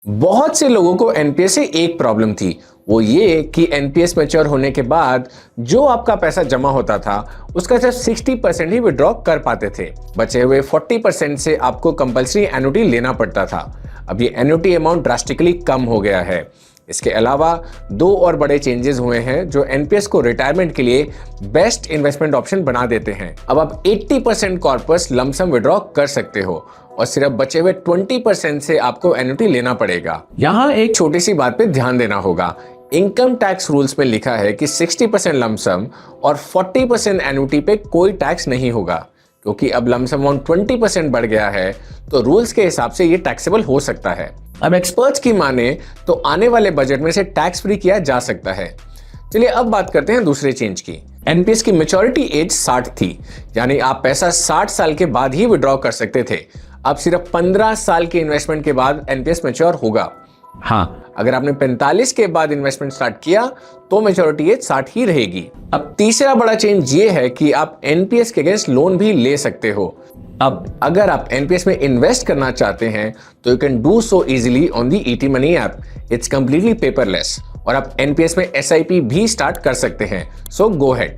बहुत से लोगों को एनपीएस से एक प्रॉब्लम थी, वो ये कि एनपीएस मैच्योर होने के बाद जो आपका पैसा जमा होता था उसका सिर्फ 60% ही विड्रॉ कर पाते थे। बचे हुए 40% से आपको कंपल्सरी एन्युटी लेना पड़ता था। अब ये एन्युटी अमाउंट ड्रास्टिकली कम हो गया है। इसके अलावा दो और बड़े चेंजेस हुए हैं जो एनपीएस को रिटायरमेंट के लिए बेस्ट इन्वेस्टमेंट ऑप्शन बना देते हैं। अब आप 80% कॉर्पस लमसम विड्रॉ कर सकते हो और सिर्फ बचे हुए 20% से आपको एन्युटी लेना पड़ेगा। यहाँ एक छोटी सी बात पे ध्यान देना होगा। इनकम टैक्स रूल्स में लिखा है कि 60% लमसम और 40% एन्युटी पे कोई टैक्स नहीं होगा। क्योंकि अब लमसम अमाउंट 20% बढ़ गया है तो रूल्स के हिसाब से ये टैक्सेबल हो सकता है। अब एक्सपर्ट्स की माने तो आने वाले बजट में से टैक्स फ्री किया जा सकता है। चलिए अब बात करते हैं दूसरे चेंज की। एनपीएस की मैच्योरिटी एज 60 थी, यानी आप पैसा 60 साल के बाद ही विड्रॉ कर सकते थे। अब सिर्फ 15 साल के इन्वेस्टमेंट के बाद एनपीएस मैच्योर होगा। हाँ, अगर आपने 45 के बाद इन्वेस्टमेंट स्टार्ट किया तो मैच्योरिटी एज 60 ही रहेगी। अब तीसरा बड़ा चेंज ये है कि आप एनपीएस के अगेंस्ट लोन भी ले सकते हो। अब अगर आप एनपीएस में इन्वेस्ट करना चाहते हैं तो you can do so easily on the ET money app. It's completely paperless और आप एनपीएस में एसआईपी भी स्टार्ट कर सकते हैं। सो गो हेड।